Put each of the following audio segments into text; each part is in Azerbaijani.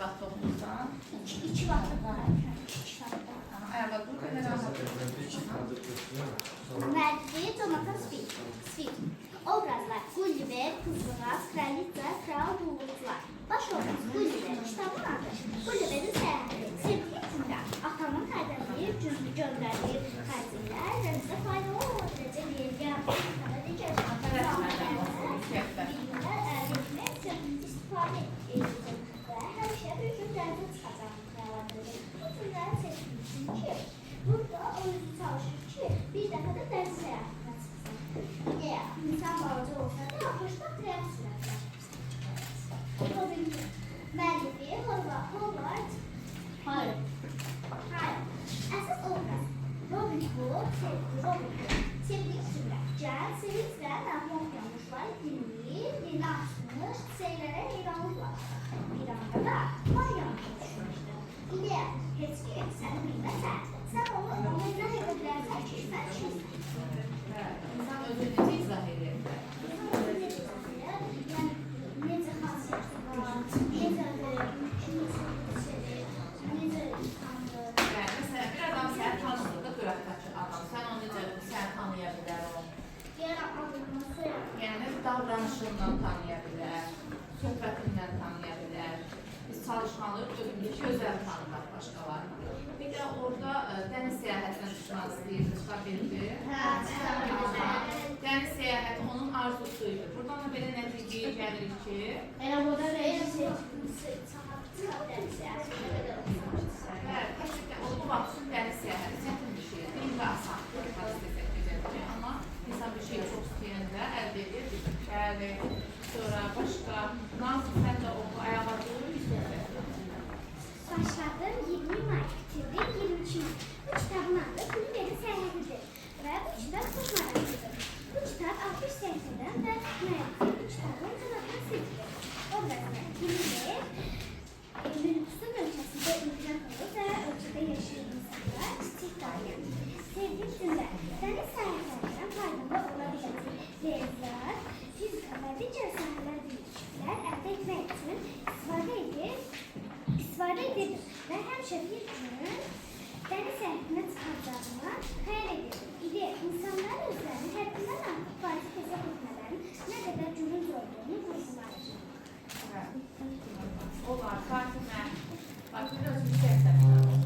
vaxt oxuyursan? 2 vaxt oxuyuram. 2 vaxt. Ayağa dur, qədər anlatır. Mərdi Jonathan Swift. Obrazlar: Gulliver, Kızılğaz, Kraliça, Kral, Bulutlar. Baş obraz: Gulliver. Kitabın adı: Gulliver'in səyahəti. Sevgili Cümlə, atamın hədəliyi, göndərdiyi xərclər və bizə faydalı olacaq yergə digər istifadə edəcək və həmişə bir gün dərdə çıxacaq xəyalətdir. Bu günləri seçmişsin ki, burada o yüzü çalışır ki, bir dəfə də dərs səyahətinə çıxsın. Deyə, insan balaca olsa da, xoşda tren sürətlər. Robin Hood. Müəllifi Howard. Hayır. Əsas obraz. Robin Hood, sevgili sürət. Cəl, sevinç və məmnun oxuyanmışlar dilini açmış, çiçəklərə heyranlıqlar. Bir anda da var yanına düşmüşdür. İndi heç kim səni bilməsə, sən onu izah edə bilərsən ki, sən kimsən? İnsan özü necə izah edir? Yəni, necə xasiyyəti var, necə insandır. Məsələn, bir adam səni tanıdığında qıraqdakı adam, sən onu necə səni tanıya bilər o? Yəni, adını soyaq. Yəni, davranışından tanıya bilər, söhbətindən tanıya bilər. Biz çalışmalıyıq, özümüzdəki özəl tanımaq başqalarına. Bir də orada dəniz səyahətinə çıxmaq istəyirdi, çıxa bildi. Dəniz səyahəti onun arzusuydu. Buradan da belə nəticəyə gəlirik ki, Elə burada rejisi dəniz səyahətinə qədər olmuşdur. Həqiqətən o bu vaxt üçün dəniz səyahəti çətin bir şeydir. Dildə asandır, amma insan bir şeyi çox istəyəndə əldə edir. Bəli, sonra başqa, Nazım sən də onu ayağa durur, bir söhbət. Başladım 20 may, bitirdim 23 may. Bu kitabın adı Gulliver'in səyahətidir və bu kitab çox maraqlıdır. Bu kitab 60 səhifədən və müəllifi bu kitabın Jonathan Swift'dir. Obrazlar: Gulliver, minibüsün ölkəsində imkan olur və ölkədə yaşayan insanlar kiçik dairə. Sevdiğim cümlə: dəniz səyahətlərindən faydalı ola biləcək realizlər, fizika və digər sahələr biliklər əldə etmək üçün istifadə edir və həmişə bir gün dəniz səyahətinə çıxacağına xəyal edirdim. İdeya, insanlar özlərini həddindən artıq vacib hesab etmələrin nə qədər gülünc olduğunu vurğulayır. Olar, Fatimə, bax, bir özünü səsləmişəm.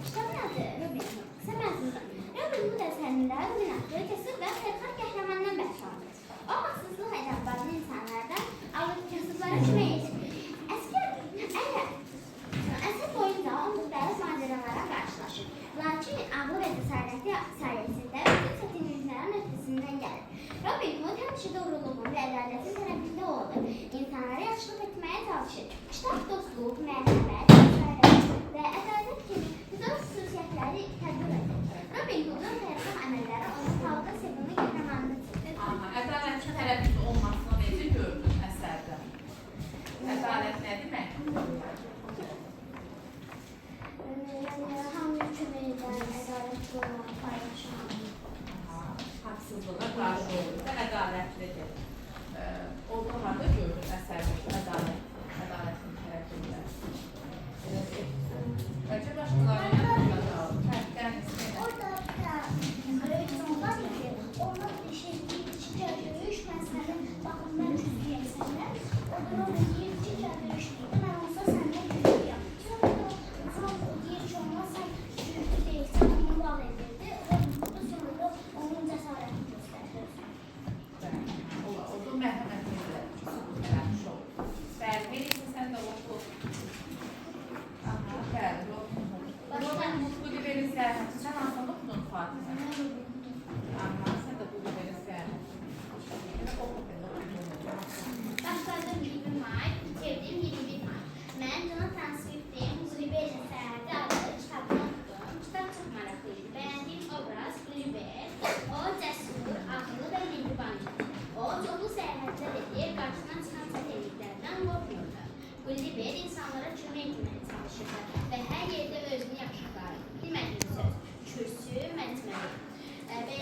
Kitabın adı Robin Hood. Qısa məzmundur. Robin Hood əsərində dominantlı, cəsur və xeyirxah qəhrəmandan bəhs olunur. O, haqsızlıq edən bazı insanlardan alıb kasıblara kömək edir. Əsər boyunca o müxtəlif macəralara qarşılaşır. Lakin ağıl və cəsarəti sayəsində bütün çətinliklərin öhdəsindən gəlir. Robin Hood həmişə doğruluğun və ədalətin tərəfində olur. İnsanlara yaxşılıq etməyə çalışır. Kitab dostluq, mərhəmət, cəsarət və ədalət kimi güzel xüsusiyyətləri tədbir edir. Robin Hood'un xeyirxah əməlləri onu xalqa sevimli qəhrəmanını çəkir. Ədalətin tərəfində olmasını necə gördün əsərdə? Ədalət nə demək? Hamı kömək edən, ədalətli olan, paylaşan. Haqsızlığa qarşı olur və ədalətlidir. Orada harada gördün əsərdəki ədalətin tərəfində? Bəlkə başqalarına fərqdən istəyir. Orada var idi, onlar bir şey deyir ki, görüş, məsələn, baxın, mən cüzdüyəm səndən, orada o deyir ki, görüş deyir, mən olsa səndən cüzdüyəm. Sonra da deyir ki, olmaz, sən cüzdü deyirsən, onu bağ edirdi, sonra onun cəsarətini göstərir. Orada mərhəmətini də sübut eləmiş olur. Bəli, Melisa, sən də oxu. Bəli, Robin Hood, Gulliver'in səyahəti. Sən hansını oxudun, Fatimə? Sən də Gulliver'in səyahəti. Başladım 20 may, bitirdim 21 may. Mən Jonathan Swift'in Gulliver'in səyahəti adlı kitabını oxudum. Kitab çox maraqlıydı. Bəyəndiyim obraz Gulliver. O cəsur, ağıllı və mehribandır. O çoxlu səyahətlər edir, qarşısına çıxan çətinliklərdən qorxmurdu. Gulliver insanlara kömək etməyə çalışırdı və hər yerdə özünü yaxşı aparır. Bilmədiyim söz, kürsü, məcməli.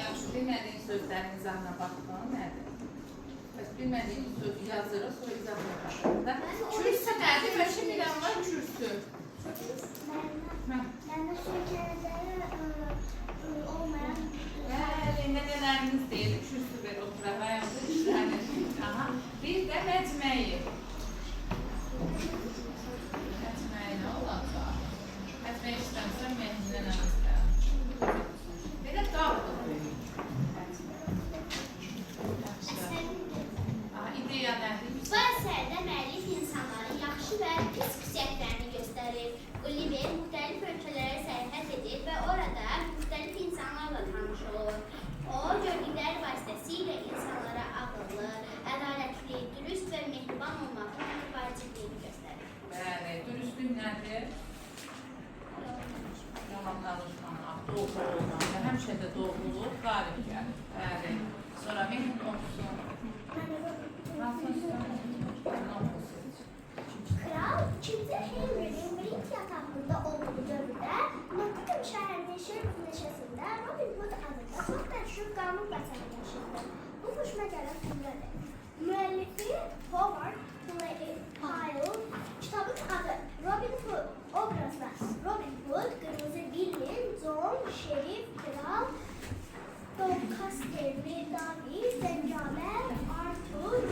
Yaxşı, bilmədiyin sözlərin izahına baxdın, nədir? Bilmediğim söz yazırız, sonra izah edelim. Kürsü nerede? Ben şimdi var kürsü. Ben de Türkiye'de olmayan Nenelerimiz değil, kürsü ver otura veya bir de mecmeyi. Mecmeyi ne olacak? Mecmeyi istemsen mecmeyi istemem. Bir de dağıtı. İdeya nədir? Bu əsərdə müəllif insanların yaxşı və pis xüsusiyyətlərini göstərir. Oliver müxtəlif ölkələrə səyahət edir və orada müxtəlif insanlarla tanış olur. O, gördükləri vasitəsilə insanlara ağıllı, ədalətli, dürüst və mehriban olmağın vacibliyini göstərir. Bəli, dürüstlük nədir? Yalan danışmamaq, doğru olmaq və həmişə də doğruluq qalib gəlir. Bəli, sonra mənim oxusun. Kral 2. Henry'nin Brit yatağında olduğu dövrdə Nottingham şəhərinin Sherwood meşəsində Robin Hood adında çox məşhur qanun bəsəni yaşayırdı. Bu xoşuma gələn cümlədir. Müəllifi Howard Pyle, kitabın adı Robin Hood obrazı. Robin Hood, Qırmızı Willin, John, Şerif, Kral, Doncasterli, David, Zencabel, Arthur,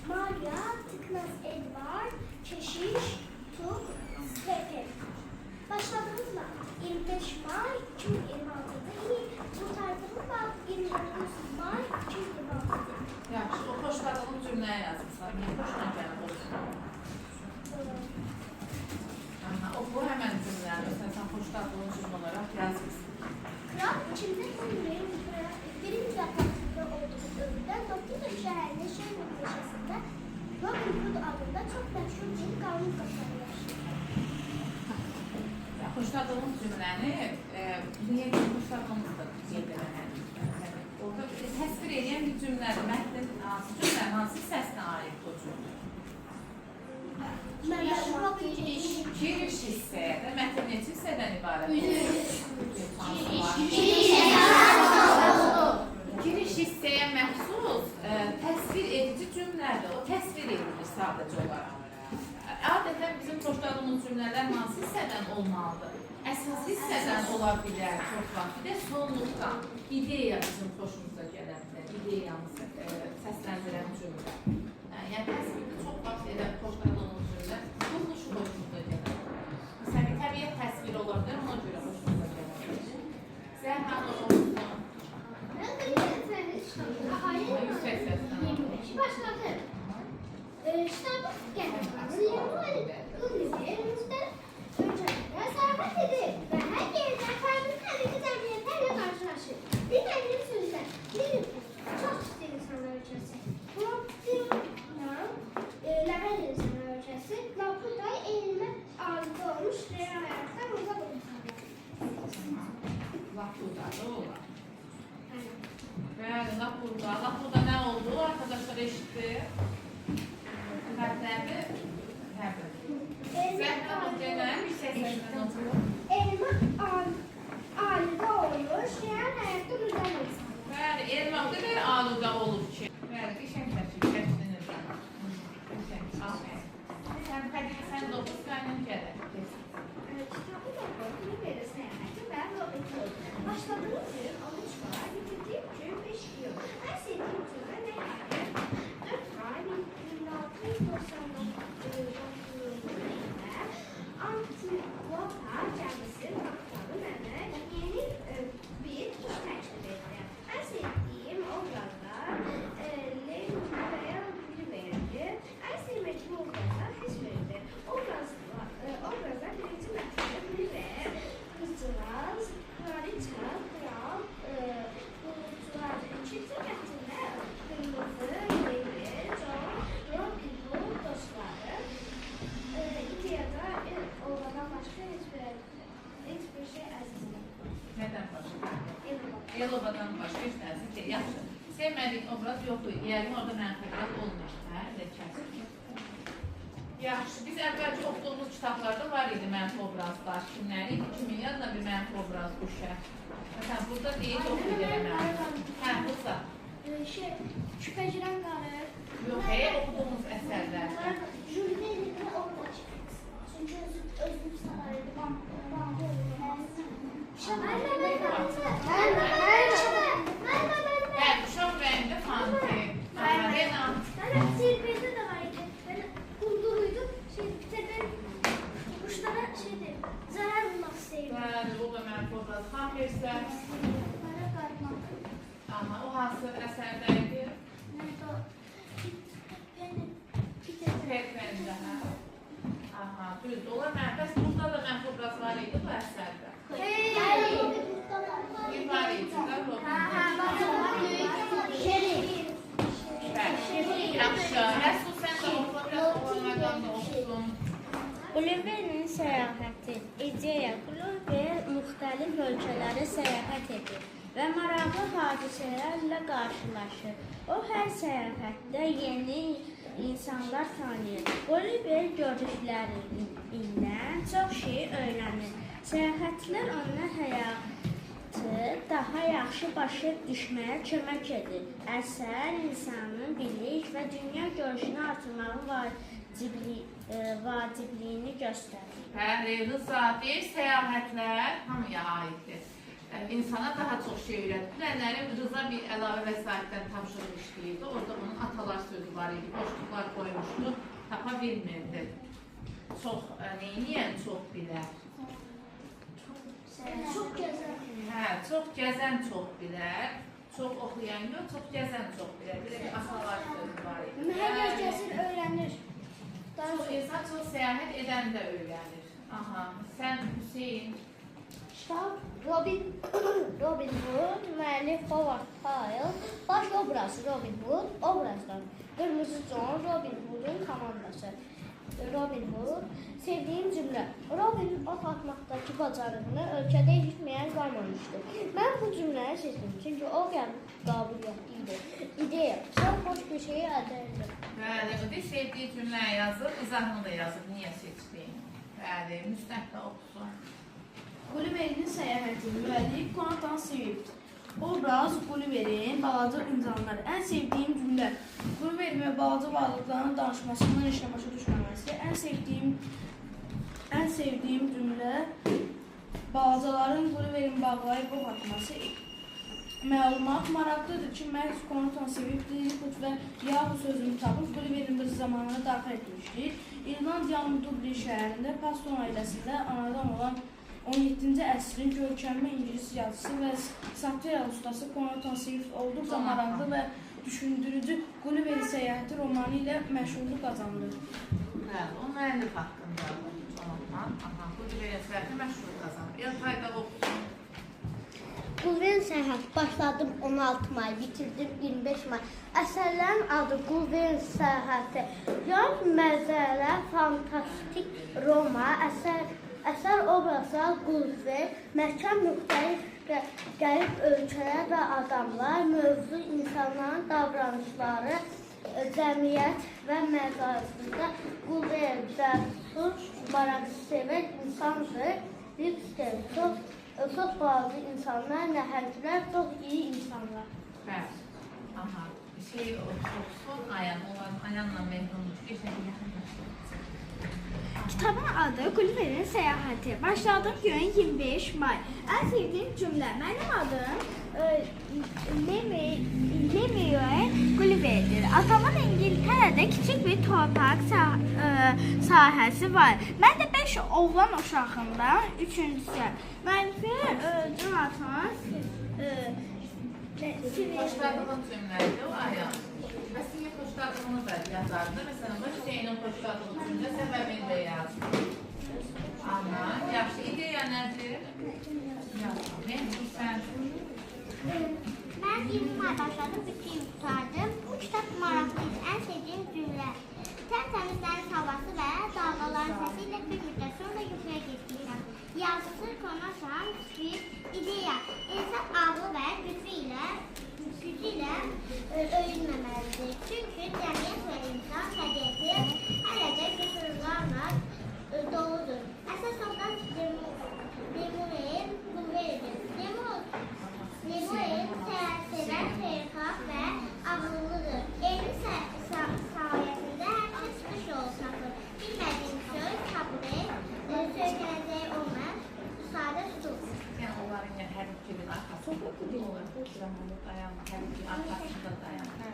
Maria, Tıknaz Edward, Keşiş, Tuk, Stephen. Başladınız mı? 25 May 2026'da kurtardığımız bak 29 May 2026'da. Yaxşı, o xoşladığım cümləyə yazırsan. Niyə xoşuna gəlib olsun? Oxu həmən cümləni, məsələn, sən xoşladığın cümlə olaraq yazırsın. Kral 2. Henry'nin Brit yatağında olduğu dövrdə Nottingham şəhərinin Sherwood meşəsində Robin Hood adında çox məşhur bir qanun bəsəni yaşayırdı. Xoşladığım cümləni, niyə xoşladığımızda qeyd eləməliyik? Orada təsvir edən bir cümlədir. Mətnin hansı cümlənin hansı səsinə aid o cümlə? Giriş hissəyə də mətn neçə hissədən ibarət Giriş hissəyə məxsus təsvir edici cümlədir. O təsvir edilir sadəcə olaraq. Adətən bizim xoşladığımız cümlələr hansı hissədən olmalıdır? Əsas hissədən ola bilər çox vaxt. Bir də sonluqdan. İdeya bizim xoşumuza gələn, ideyamızı səsləndirən cümlə. Yəni təsvirdə çox vaxt elə xoşladığımız cümlə quruluşu xoşumuza gələn. Məsələn, təbiət təsviri ola bilər, ona görə xoşumuza gələn. Zəhranı olsun. Yüksək səslən. Başladı. Kitabı gətirdi. Oliver müxtəlif ölkələrə səyahət edir və hər yerdə fərqli cəmiyyətlərlə qarşılaşır. Dinlədiyim sözlər, çox ciddi insanlar ölkəsi. Nottingham, ləhəl insanlar ölkəsi, Lapuda elmə alıqda olmuş, real həyatdan uzaq insanlar. Lapuda da olar. Bəli, Lapuda nə oldu? Arkadaşlar eşitdi. Mətləbi təbil. Zəhranı denən bir səslərindən oturur. Elmə alıqda olmuş, real həyatdan uzaq insanlar. Bəli, elmaqda bir aluqa olur ki. Bəli, qəşəng şəklinir. Aferin. Sən Xədicə, sən 9 qaynan gələk. Kitabı da Oliver'e səyahəti və Robin Hood. Başladığım gün 13 var, bitirdiğim gün 5 yıl. Ən sevdiğim cümlə nə idi? 4 ay 1699'da Antilopa gəmisi kaptanı mənə yeni bir iş təklif etdi. Ən sevdiyim obrazlar Leyla verildi. Ən sevmədiyim obrazlar heç verildi. Obrazlar birinci mətndə Oliver, qızcığaz, kraliça, kral, bulutçular. İkinci mətndə Qırmızı, Oliver, John, Robin Hood dostları. İdeada olmadan başqa heç bir şey əzizdir. Nədən başqa? Elovadan başqa heç nəsə ki, yaxşı. Sevmədiyin obraz yoxdur. Yəni orada mənfəqət olmur. Hə, ləkəsi. Yaxşı, biz əvvəlcə oxuduğumuz kitablarda var idi mənfi obrazlar. Kimləri idi? Kimin yadına bir mənfi obraz düşər? Məsələn, burada deyil, oxuyur eləmə. Hə, Musa. Küpə girən qarı. Yox, oxuduğumuz əsərlərdə. Jules Verne'in orada çıxır. Çünki özünü saraydı. Uşaq rəngli fanti. Renan. Sirvəndə də var idi. Qulduruydu. Quşlara zərər vurmaq istəyirdi. Bəli, o da mənim obraz. Hammersə. Qara qarmaq. Amma o hansı əsərdəydi? Pekvendə, hə? Aha, düz. Ola mən, bəs burada da mən obraz var idi bu əsərdə. Bir var idi də Robin. Bəli, yaxşı. Rəsul, sən də oxu, biraz oxumadan da oxusun. Gulliver'in səyahəti ideya Gulliver müxtəlif ölkələrə səyahət edir və maraqlı hadisələrlə qarşılaşır. O hər səyahətdə yeni insanlar tanıyır. Gulliver gördüklərindən çox şey öyrənir. Səyahətlər ona həyatı daha yaxşı başa düşməyə kömək edir. Əsər insanın bilik və dünya görüşünü artırmağın vacibliyini göstərir. Bəli, Rıza deyir, səyahətlər hamıya aiddir. İnsana daha çox şey öyrədir. Bilənlərim Rıza bir əlavə vəsaitdən tapşırıq işləyirdi. Orada onun atalar sözü var idi, boşluqlar qoymuşdu, tapa bilmirdi. Çox, neyniyən çox bilər. Çox gözəl. Hə, çox gəzən çox bilər. Çox oxuyan yox, çox gəzən çox bilər. Bir də atalar sözü var idi. Hər gəzir, öyrənir. Çox insan çox səyahət edən də öyrənir. Aha, sən Hüseyin. Kitab Robin Hood, müəllif Howard Pyle, baş obrazı Robin Hood, obrazlar Qırmızı John, Robin Hood'un komandası. Robin Hood, sevdiyim cümlə. Robin ot atmaqdakı bacarığını ölkədə etməyən qalmamışdı. Mən bu cümləni seçdim, çünki o qabiliyyətli idi. İdeya, çox xoş bir şeyi əldə edir. Bəli, o da sevdiyi cümləyə yazıb, izahını da yazıb, niyə seçdiyini. Bəli, Müstəh də oxusun. Gulliver'in səyahəti, müəllif Jonathan Swift. Obraz Gulliver'in balaca insanları. Ən sevdiyim cümlə. Gulliver'in və balaca varlıqların danışmasından işlə başa düşməməsi. Ən sevdiyim cümlə balacaların Gulliver'in bağlayıb ox atması. Məlumat maraqlıdır ki, məhz Jonathan Swift, Lilliput və Yahoo sözünü tapıb Gulliver'in bir zamanına daxil etmişdir. İrlandiyanın Dublin şəhərində Paston ailəsində anadan olan 17-ci əsrin görkəmli İngilis yazısı və satira ustası Jonathan Swift olduqca maraqlı və düşündürücü Gulliver'in səyahəti romanı ilə məşhurluq qazandı. Bəli, o müəllif haqqında Jonathan. Aha, Gulliver'in səyahəti məşhurluq qazandı. Elfay da oxusun. Gulliver'in səyahəti başladım 16 may, bitirdim 25 may. Əsərlərin adı Gulliver'in səyahəti. Yox məzələ, fantastik Roma, əsər obrazlar Gulliver, məkan müxtəlif qərib ölkələr və adamlar, mövzu insanların davranışları, cəmiyyət və məzarında Gulliver cəsur, maraqsevər insandır, lüksdir, çox bazı insanlar, nəhənglər, çox iyi insanlar. Bəli. Aha, şey oxusun, Ayanla Mehronluq. Geçək yaxınlaşın. Kitabın adı Gulliver'in səyahəti. Başladığım gün 25 may. Ən sevdiyim cümlə. Mənim adım Lemuel Gulliver'dir. Atamın İngiltərədə kiçik bir torpaq sahəsi var. Mən də 5 oğlan uşağından üçüncüsüyəm. Müəllifi Jonathan Xoşladığın cümlədir o Ayan. Bəs niyə xoşladığını da yazardı? Məsələn, Hüseynin xoşladığı cümlə səbəbini də yazdı. Aha, yaxşı. İdeya nədir? Yaxşı. Mehdi, sən? Mən 20 may başladım, bitirib tutardım. Bu kitab maraqlıydı. Ən sevdiyim cümlə. Təmtəmiz dəniz havası və dalğaların səsi ilə bir müddət sonra yuxuya getmişəm. Yazısı Jonathan Swift. İdeya. İnsan ağlı və gücü ilə öyünməməlidir. Çünki cəmiyyət və insan təbiəti hələ də qüsurlarla doludur. Əsas ondan Lemuel Gulliver'dir. Lemuel sevər, xeyirxah və Olur. Dayanma. Arkasında dayanma.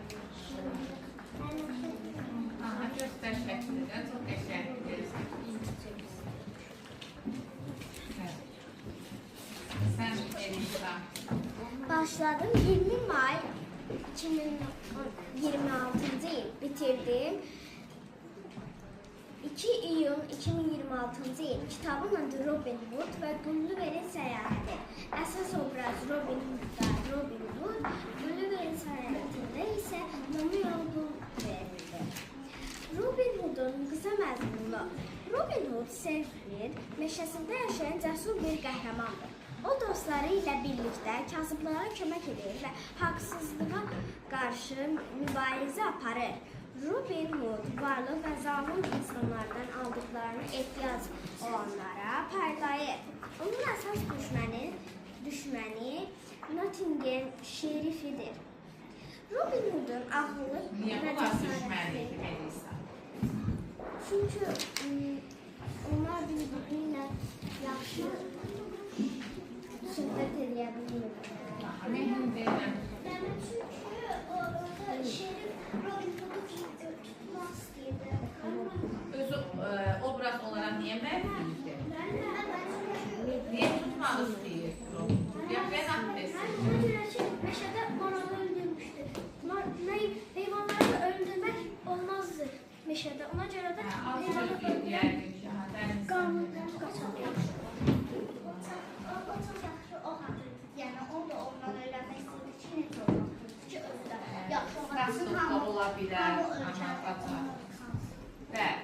Aha, göster şəkildə. Çox qəşəngdir. Evet. Sən Elisa. Başladım 20 may 2026 yıl bitirdim. 2 iyun 2026 yıl kitabın adı Robin Hood ve Gulliver'in Səyahəti. Əsas obraz Robin Hood'da Robin Hood, Gulliver'in səyahətində isə Romeo'ya verildi. Robin Hood'un qısa məzmunu. Robin Hood Selfrid meşəsində yaşayan cəsur bir qəhrəmandır. O dostları ilə birlikdə kasıblara kömək edir və haqsızlığa qarşı mübarizə aparır. Robin Hood varlı və zalim insanlardan aldıqlarını ehtiyac olanlara paylayır. Onun əsas düşməni Nottingham şerifidir. Robin Hood'un ağıllı Niyə və bunlar cəsarətli. düşməniydi Elisa? Çünki onlar bir-birinə yaxşı söhbət edə bilmir. Mənim deyiləm. Çünki orada şerif Robin Hood'u tutmaq istəyirdi. Özü obraz olarak niyə məhduddur? Niyə tutmaq istəyir? Ya ben akdesin. Ona görə ki, meşədə maralı öldürmüşdü. Heyvanları öldürmək olmazdı meşədə. Ona görə də heyvanları öldürmək qanundan qaçırdı. O çox yaxşı o hatırdı. Yəni, o da ondan öyrənmək istəyirdi ki, necə olmaq ki, özü də yaxşı olmasın, hamı Qaçar. Bəli.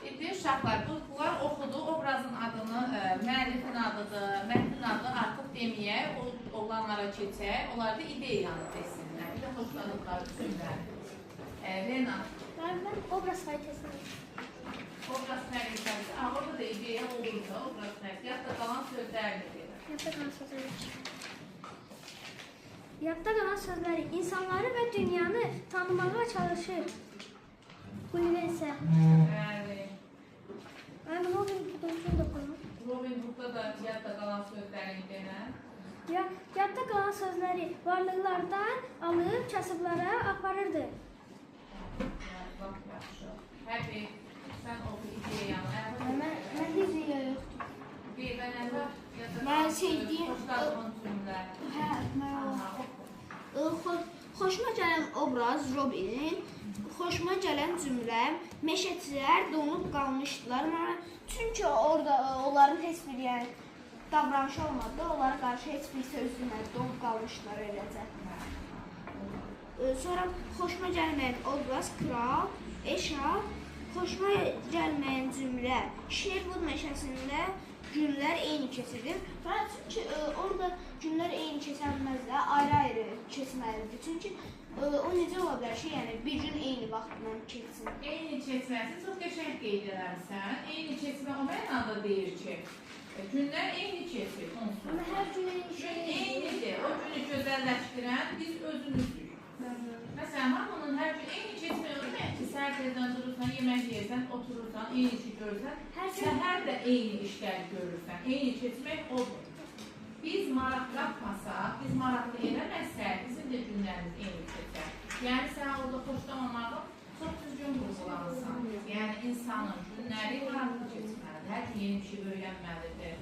İndi uşaqlar, bunlar oxudu, obrazın adını, müəllifin adıdır, mətnin adı artıq deməyək, oğlanlara keçək, onlar da ideyanı desinlər. Bir də xoşladıqları üzümlər. Lena. Mən obraz xəritəsini Obraz xəritəsi, orada da ideya olursa, obraz xəritəsi, yadda qalan sözlərdir. Yadda qalan sözləri insanları və dünyanı tanımağa çalışır. Gulliver isə Bəli. mən Robin Hood'un da qoyum. Robin Hood'da da yadda qalan sözləri denən. Yadda qalan sözləri varlıqlardan alıb kasıblara aparırdı. Bax, yaxşı. Həbi, sən oxu ideyanı. Mən ideya yoxdur. Bir, mən əvvəl Mən sevdiyim- xoşladığın cümlə. Hə, mən Aha, Xoşuma gələn obraz Robinin, xoşuma gələn cümlə meşəçilər donub qalmışdılar. Çünki orada onların heç bir yəni davranışı olmadı, onlara qarşı heç bir söz demədi, donub qalmışdılar eləcə. Sonra xoşuma gəlməyən obraz kral, eşaq, xoşuma gəlməyən cümlə Sherwood meşəsində günlər eyni keçirir. Çünki orada günlər eyni keçənməzdə ayrı-ayrı keçməlidir. Çünki o necə ola bilər ki, yəni bir gün eyni vaxtla keçsin. eyni keçməsi çox qəşəng qeyd edərsən. Eyni keçmə o mənada deyir ki, günlər eyni keçir onsuz. Amma hər gün eyni Gün şey eynidir. O günü gözəlləşdirən biz özümüzük. Məsələn, hamının hər gün eyni keçmək olur ki, səhər tezdən durursan, yemək yeyirsən, oturursan, eyni işi görürsən, səhər də eyni işləri görürsən. Eyni keçmək odur. Biz maraq yapmasaq, biz maraqlı eləməsək, bizim də günlərimiz eyni keçər. Yəni, sən orada xoşlamamağı çox düzgün vurgulanırsan. Yəni, insanın günləri maraqlı keçməlidir. Hər gün yeni bir şey öyrənməlidir.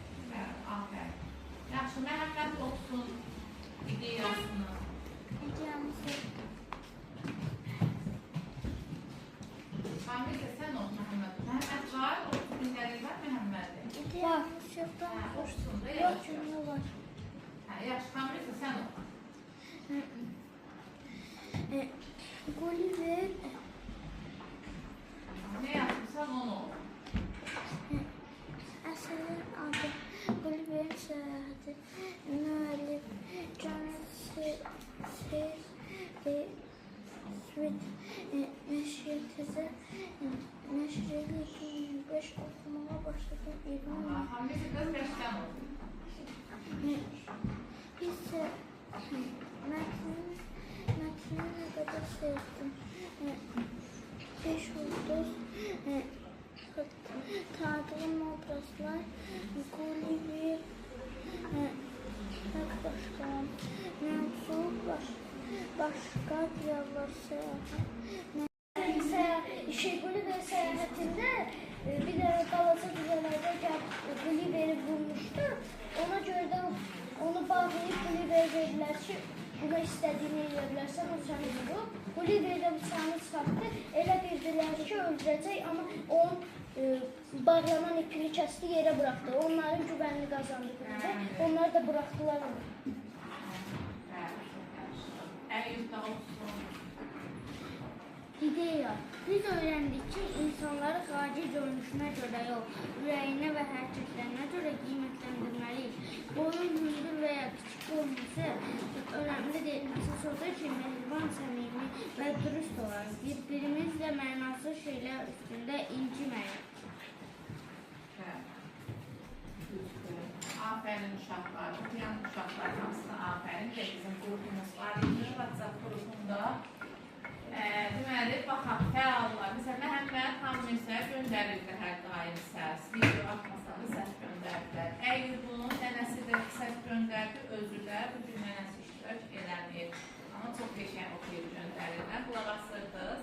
Afərin. Yaxşı, Məhəmməd oxusun ideyasını. Hamid, sən oxu Məhəmməd. Məhəmməd var, oxu günləri var Məhəmmədin. var. Oxusun da Yox, yavaş. cümlə var. Yaxşı, Hamid, sən oxu. Gulliver Ne yaptıysan onu oxu. əsərin adı Gulliver'in Səyahəti. Müəllif John Nəşrli 2005 oxumağa başladım. Hamid, qız qəşdən oxu. İsə mətni nə qədər sevdim. 5 ulduz tanıdığım obrazlar Gulliver başqa başqa diyorlar Gulliver səyahətində bir də balaca düzələrdə Gulliveri bulmuşdu. Ona görə də onu bağlayıb Gulliverə verdilər ki, buna istədiyini edə bilərsən, o səni vurub. Gulliver də bıçağını çıxartdı, elə bildilər ki, öldürəcək, amma onun bağlanan ipini kəsdi, yerə buraxdı. Onların güvənini qazandı Gulliver, onlar da buraxdılar onu. Əyyubda olsun. İdeya. Biz öyrəndik ki, insanları xarici görünüşünə görə yox, ürəyinə və hərəkətlərinə görə qiymətləndirməliyik. Boyun hündür və ya kiçik olması önəmli deyil. Əsas odur ki, mehriban, səmimi və dürüst olaraq bir-birimizlə mənasız şeylər üstündə inciməyik. Aferin uşaqlar, okuyan uşaqlar hamısına aferin. Bizim qrupumuz var idi, WhatsApp qrupunda. Deməli, baxaq, fəallar. Məsələn, Məhəmməd hamı isə göndərirdi hər daim səs. Video atmasanı səs göndərdilər. Əyyubun nənəsi də səs göndərdi, özü də bugün nənəsi iştirak eləmir. Amma çox qəşəng oxuyub göndərirlər. Qulaq asırdınız.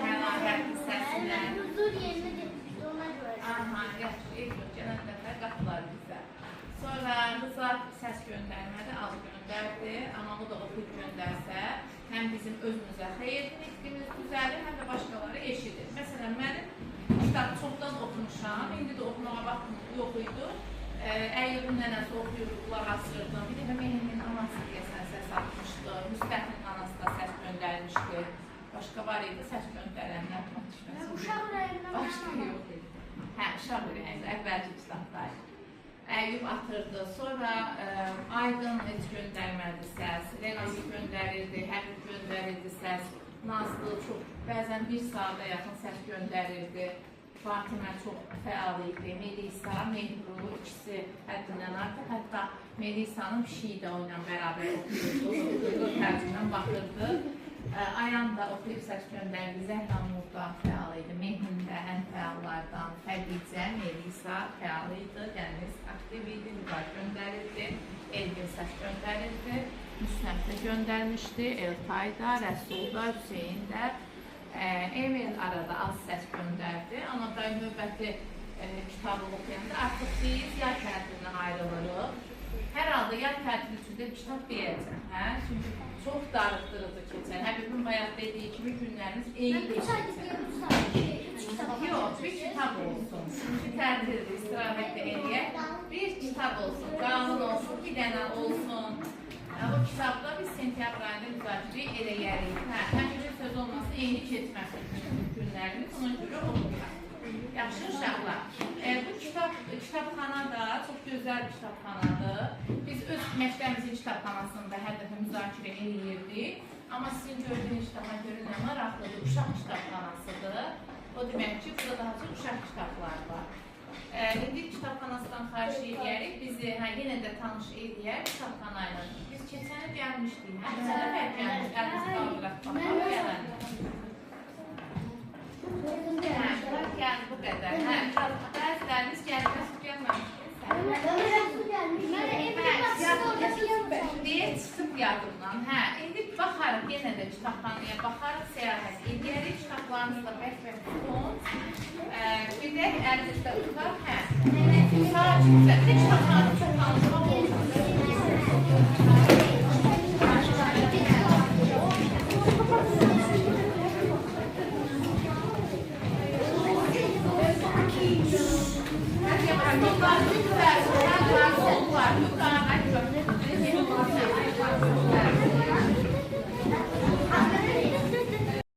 Məlahətli səsinlə. Huzur yerinə getmişdi, ona görə. Aha, yaxşı, gələn dəfə qapılar bizə. Sonra Rıza səs göndərmədi, az göndərdi. Amma o da oxuyub göndərsə, həm bizim özümüzə xeyirli nitqimiz düzəlir, həm də başqaları eşidir. Məsələn, mənim kitabı çoxdan oxumuşam, indi də oxumağa vaxtım yox idi. Əyyubun nənəsi oxuyurdu, qulaq asırdım. Bir dəfə Mehrimin anası deyəsən səs atmışdı, Müstəfin anası da səs göndərmişdi. Başqa var idi, səs göndərənlər düşməsin. Uşaq ürəyindən Başqa yox idi. Hə, uşaq ürəyində, əvvəlki kitabdaydı. Əyyub atırdı, sonra Aydın heç göndərmədi səs, Renası göndərirdi, Həbib göndərirdi səs, Nazlı çox, bəzən bir saata yaxın səs göndərirdi, Fatimə çox fəal idi, Melisa, Mehruru, ikisi həddindən artıq, hətta Melisa'nın pişiyi də onunla bərabər oxuyurdu, tərcümdən baxırdı. Ayan da oxuyub səs göndərdi, Zəhra Nur da fəal idi, Mehrin də ən fəallardan, Xədicə, Melisa fəal idi, Dəniz aktiv idi, Müqar göndərirdi, Elgin səs göndərirdi, Müsnəf də göndərmişdi, Eltay da, Rəsul da, Hüseyin də, Emil arada az səs göndərdi, amma da növbəti kitabı oxuyanda artıq biz yay tətilindən ayrılırıq. Hər halda yay tətili üçün də kitab deyəcəm, hə? Çünki çox darıqdırıcı keçər. Həbibin bayaq dediyi kimi günlərimiz eyni keçər. Yox, bir kitab olsun. Çünki tətildir, istirahətdə eləyək. Bir kitab olsun, qanun olsun, bir dənə olsun. Bu kitabda biz sentyabr ayında müzakirə eləyərik. Həmişə söz olması eyni keçməsin günlərimiz, ona görə oxuyaq. Yaxşı uşaqlar, bu kitabxana da çox gözəl bir kitabxanadır. Biz öz məktəbimizin kitabxanasında hər dəfə müzakirə eləyirdik. Amma sizin gördüyünüz kitaba görə nə maraqlıdır, uşaq kitabxanasıdır. O demək ki, burada daha çox uşaq kitablar var. İndi kitabxanasından xahiş edərik, bizi yenə də tanış edək kitabxana ilə. Biz keçəni gəlmişdik, bizə də bəlkə yəni bu qədər. Bəziləriniz gəlməz çıxıb yadımdan. İndi baxarıq, yenə də kitabxanaya baxarıq, səyahət edərik, kitablarımızda bək-bək tutun. Bir də əlinizdə tutar, kitabxanada çox tanışmaq olsun. Yukarı,